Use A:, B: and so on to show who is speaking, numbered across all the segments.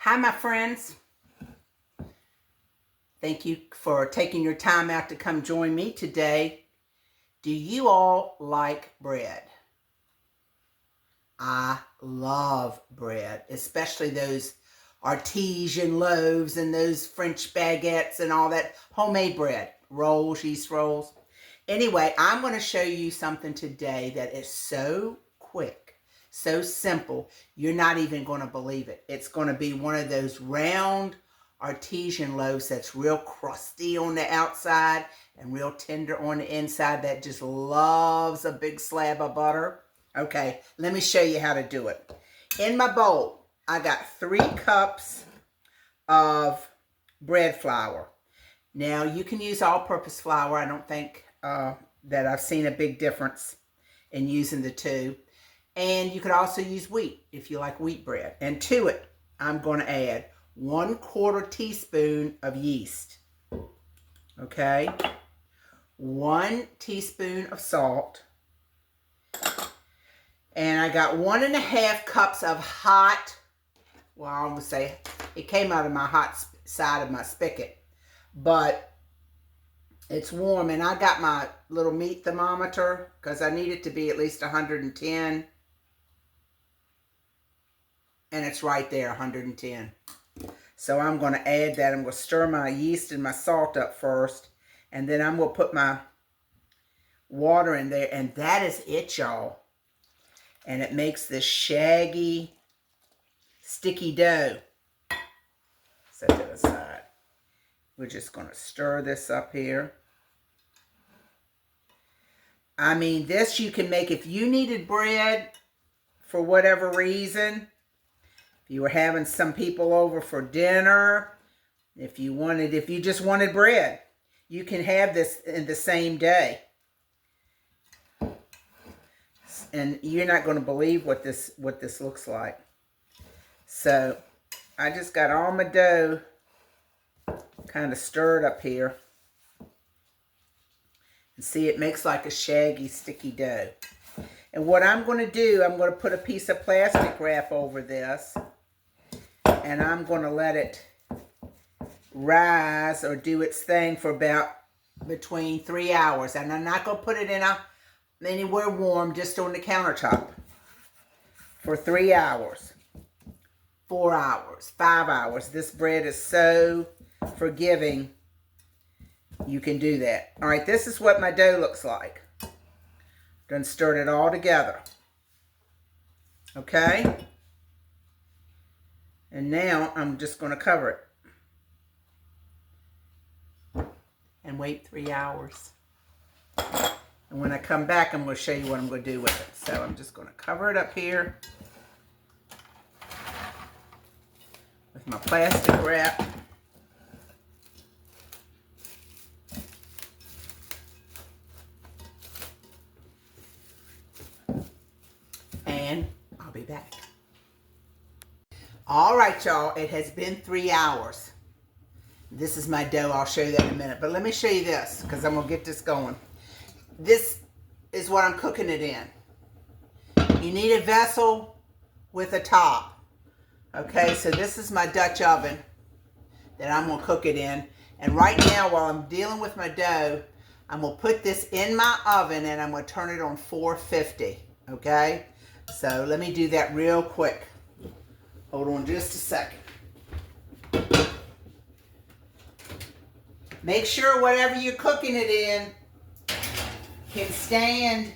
A: Hi, my friends. Thank you for taking your time out to come join me today. Do you all like bread? I love bread, especially those artisan loaves and those French baguettes and all that homemade bread, rolls, yeast rolls. Anyway, I'm going to show you something today that is so quick, so simple, you're not even going to believe it. It's going to be one of those round artisan loaves that's real crusty on the outside and real tender on the inside that just loves a big slab of butter. Okay, let me show you how to do it. In my bowl, I got 3 cups of bread flour. Now, you can use all-purpose flour. I don't think that I've seen a big difference in using the two. And you could also use wheat if you like wheat bread. And to it, I'm going to add 1/4 teaspoon of yeast. Okay? 1 teaspoon of salt. And I got 1.5 cups of hot, well, I'm going to say it came out of my hot side of my spigot, but it's warm. And I got my little meat thermometer because I need it to be at least 110. And it's right there, 110. So I'm going to add that. I'm going to stir my yeast and my salt up first. And then I'm going to put my water in there. And that is it, y'all. And it makes this shaggy, sticky dough. Set that aside. We're just going to stir this up here. I mean, this you can make if you needed bread for whatever reason. If you were having some people over for dinner, if you just wanted bread, you can have this in the same day. And you're not going to believe what this looks like. So I just got all my dough kind of stirred up here. And see, it makes like a shaggy, sticky dough. And what I'm going to do, I'm going to put a piece of plastic wrap over this. And I'm going to let it rise or do its thing for about between 3 hours. And I'm not going to put it in anywhere warm, just on the countertop for 3 hours, 4 hours, 5 hours. This bread is so forgiving. You can do that. All right, this is what my dough looks like. Done stirred it all together. Okay? And now I'm just going to cover it. And wait 3 hours. And when I come back, I'm going to show you what I'm going to do with it. So I'm just going to cover it up here with my plastic wrap. And I'll be back. All right, y'all. It has been 3 hours. This is my dough. I'll show you that in a minute. But let me show you this because I'm going to get this going. This is what I'm cooking it in. You need a vessel with a top. Okay, so this is my Dutch oven that I'm going to cook it in. And right now, while I'm dealing with my dough, I'm going to put this in my oven and I'm going to turn it on 450. Okay, so let me do that real quick. Hold on just a second. Make sure whatever you're cooking it in can stand,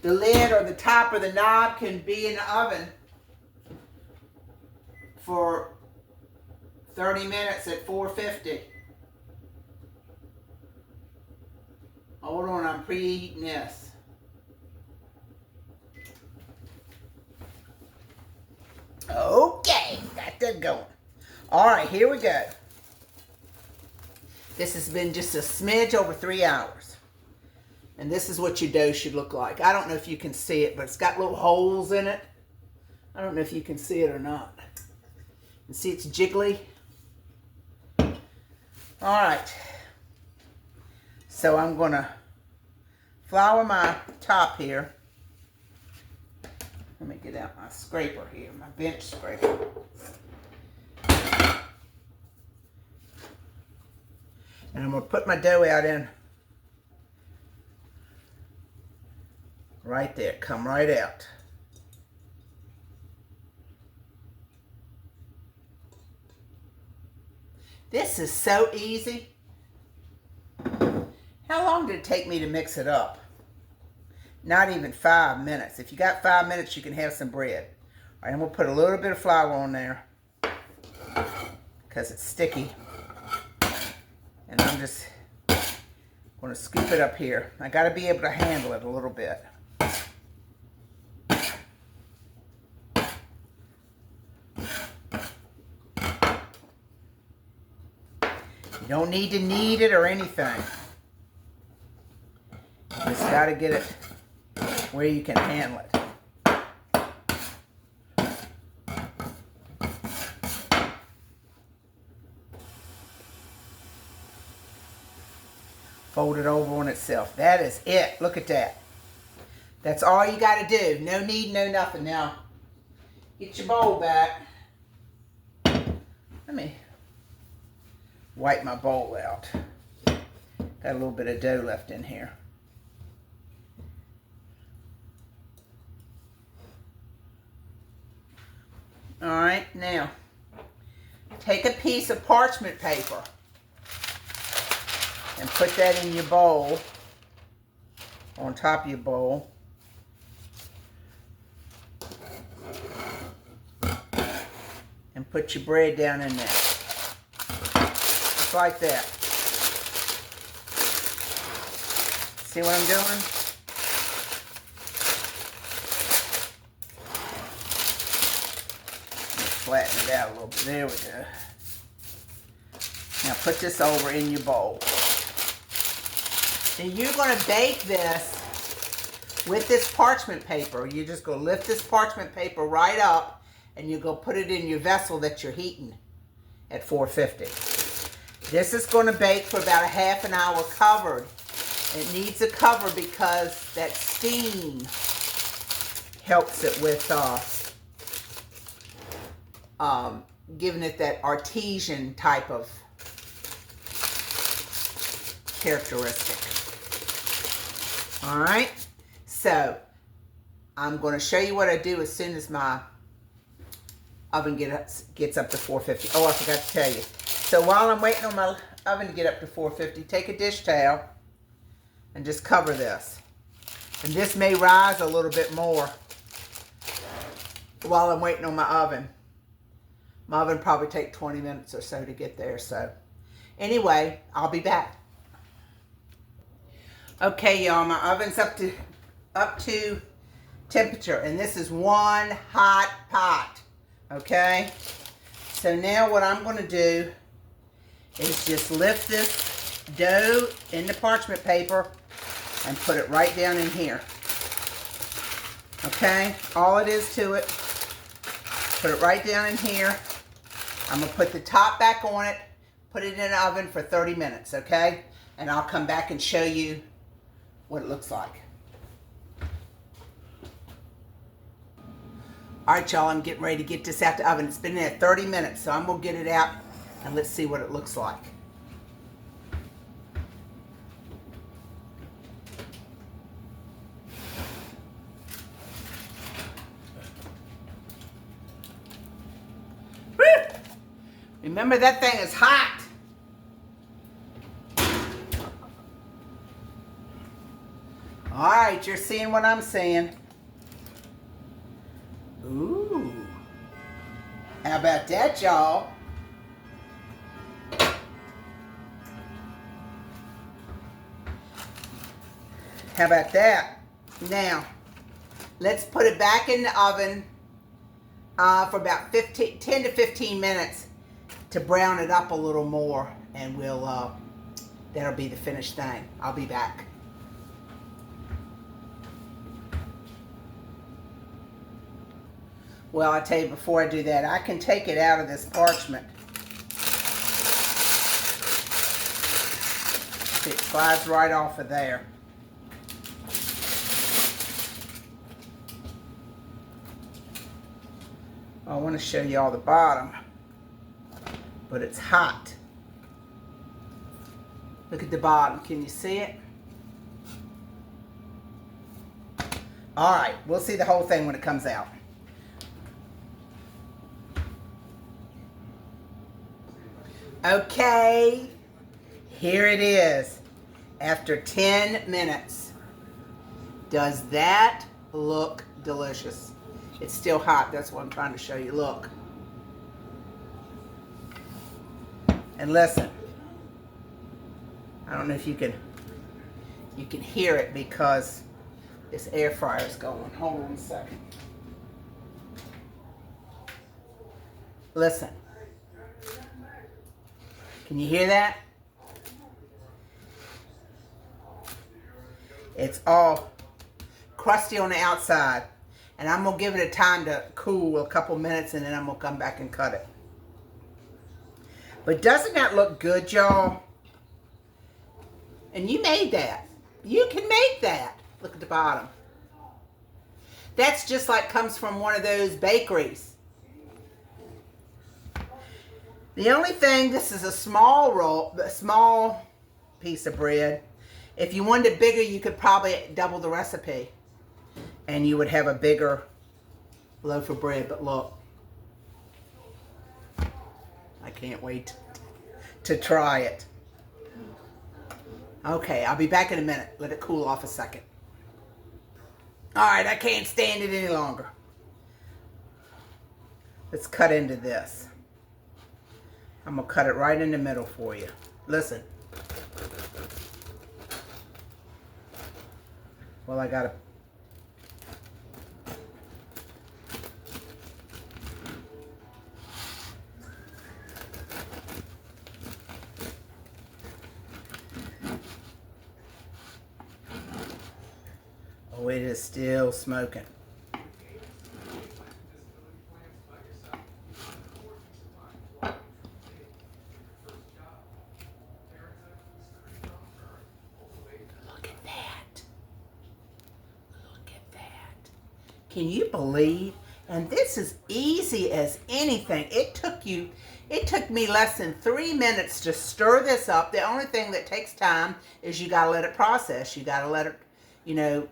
A: the lid or the top or the knob can be in the oven for 30 minutes at 450. Hold on, I'm preheating this. Okay, got that going. All right, here we go. This has been just a smidge over 3 hours. And this is what your dough should look like. I don't know if you can see it, but it's got little holes in it. I don't know if you can see it or not. You see it's jiggly. All right. So I'm going to flour my top here. Let me get out my scraper here, my bench scraper. And I'm going to put my dough out in right there. Come right out. This is so easy. How long did it take me to mix it up? Not even 5 minutes. If you got 5 minutes, you can have some bread. All right, I'm going to put a little bit of flour on there because it's sticky. And I'm just going to scoop it up here. I got to be able to handle it a little bit. You don't need to knead it or anything. You just got to get it where you can handle it. Fold it over on itself. That is it. Look at that. That's all you got to do. No knead, no nothing. Now, get your bowl back. Let me wipe my bowl out. Got a little bit of dough left in here. All right, now take a piece of parchment paper and put that in your bowl, on top of your bowl. And put your bread down in there. Just like that. See what I'm doing? Flatten it out a little bit. There we go. Now put this over in your bowl. And you're going to bake this with this parchment paper. You're just going to lift this parchment paper right up and you're going to put it in your vessel that you're heating at 450. This is going to bake for about a half an hour covered. It needs a cover because that steam helps it with giving it that artisan type of characteristic. All right, so I'm going to show you what I do as soon as my oven gets up to 450. Oh, I forgot to tell you. So while I'm waiting on my oven to get up to 450, take a dish towel and just cover this. And this may rise a little bit more while I'm waiting on my oven. My oven probably take 20 minutes or so to get there. So anyway, I'll be back. Okay, y'all, my oven's up to temperature, and this is one hot pot. Okay, so now what I'm going to do is just lift this dough in the parchment paper and put it right down in here. Okay, all it is to it, put it right down in here. I'm going to put the top back on it, put it in the oven for 30 minutes, okay? And I'll come back and show you what it looks like. All right, y'all, I'm getting ready to get this out the oven. It's been in there 30 minutes, so I'm going to get it out and let's see what it looks like. Woo! Remember, that thing is hot. All right, you're seeing what I'm seeing. Ooh. How about that, y'all? How about that? Now, let's put it back in the oven for about 10 to 15 minutes to brown it up a little more, and we'll that'll be the finished thing. I'll be back. Well, I tell you, before I do that, I can take it out of this parchment. See, it slides right off of there. I want to show you all the bottom, but it's hot. Look at the bottom. Can you see it? All right, we'll see the whole thing when it comes out. Okay, here it is after 10 minutes. Does that look delicious? It's still hot, that's what I'm trying to show you. Look. And listen, I don't know if you can hear it because this air fryer is going. Hold on a second. Listen. Can you hear that? It's all crusty on the outside. And I'm going to give it a time to cool a couple minutes and then I'm going to come back and cut it. But doesn't that look good, y'all? And you made that. You can make that. Look at the bottom. That's just like comes from one of those bakeries. The only thing, this is a small roll, a small piece of bread. If you wanted it bigger, you could probably double the recipe. And you would have a bigger loaf of bread. But look, I can't wait to try it. Okay, I'll be back in a minute. Let it cool off a second. All right, I can't stand it any longer. Let's cut into this. I'm going to cut it right in the middle for you. Listen. Well, I got to... Oh, it is still smoking. Can you believe? And this is easy as anything. It took me less than 3 minutes to stir this up. The only thing that takes time is you gotta let it process. You gotta let it, you know,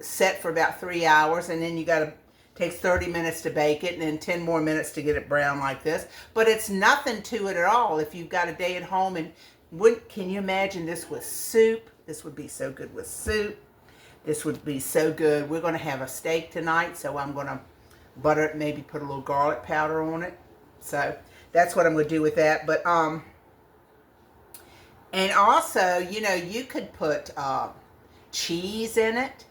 A: set for about 3 hours, and then you gotta takes 30 minutes to bake it, and then 10 more minutes to get it brown like this. But it's nothing to it at all. If you've got a day at home, and can you imagine this with soup? This would be so good with soup. This would be so good. We're going to have a steak tonight, so I'm going to butter it, maybe put a little garlic powder on it. So that's what I'm going to do with that. But and also, you know, you could put cheese in it.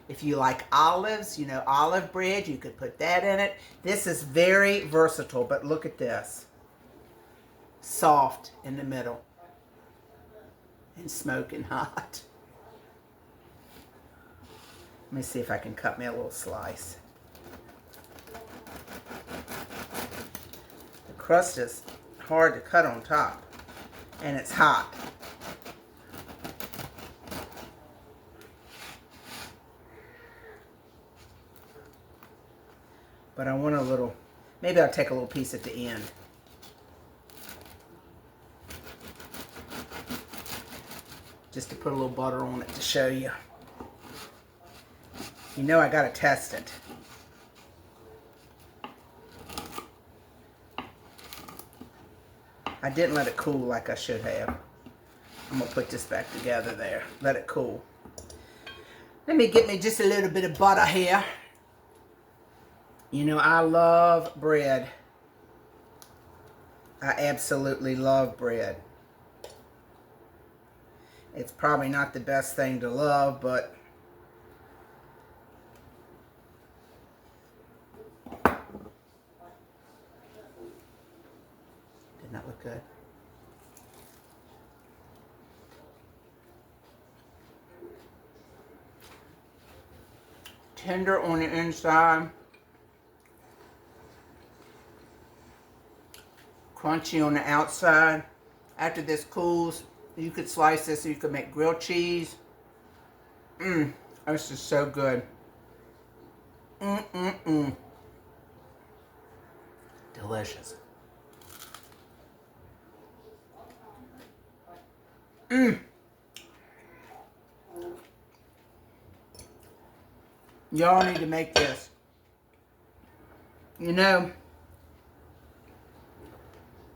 A: If you like olives, you know, olive bread, you could put that in it. This is very versatile, but look at this. Soft in the middle and smoking hot. Let me see if I can cut me a little slice. The crust is hard to cut on top, and it's hot. But I want a little, maybe I'll take a little piece at the end. Just to put a little butter on it to show you. You know I gotta test it. I didn't let it cool like I should have. I'm gonna put this back together there. Let it cool. Let me get me just a little bit of butter here. You know, I love bread. I absolutely love bread. It's probably not the best thing to love, but didn't that look good? Tender on the inside. Crunchy on the outside. After this cools, you could slice this, you could make grilled cheese. This is so good. Delicious. Mmm. Y'all need to make this. You know,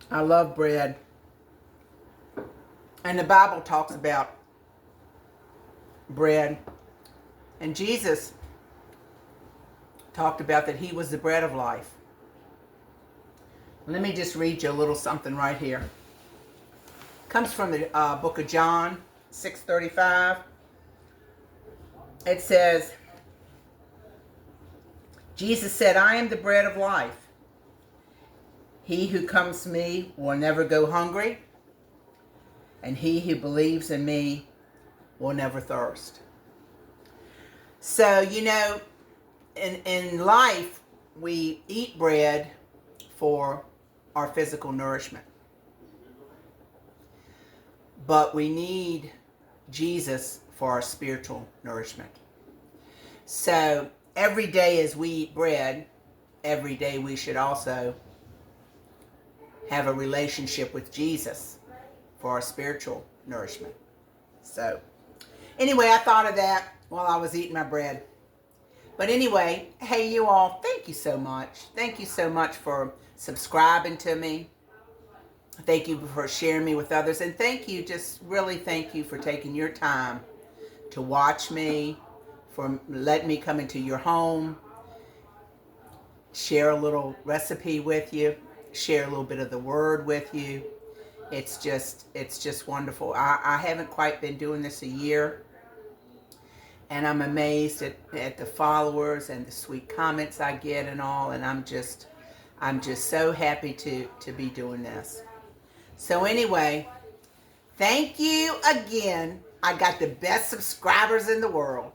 A: I love bread. And the Bible talks about bread. And Jesus talked about that he was the bread of life. Let me just read you a little something right here. It comes from the book of John 6:35. It says, Jesus said, I am the bread of life. He who comes to me will never go hungry, and he who believes in me will never thirst. So, you know, in life, we eat bread for our physical nourishment. But we need Jesus for our spiritual nourishment. So every day as we eat bread, every day we should also have a relationship with Jesus for our spiritual nourishment. So anyway, I thought of that while I was eating my bread. But anyway, hey you all, thank you so much. Thank you so much for subscribing to me. Thank you for sharing me with others. And thank you, just really thank you for taking your time to watch me, for letting me come into your home, share a little recipe with you, share a little bit of the word with you. It's just wonderful. I haven't quite been doing this a year, and I'm amazed at the followers and the sweet comments I get and all, and I'm just so happy to be doing this. So anyway, thank you again. I got the best subscribers in the world.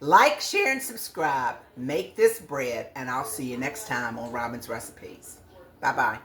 A: Like, share, and subscribe. Make this bread, and I'll see you next time on Robin's Recipes. Bye-bye.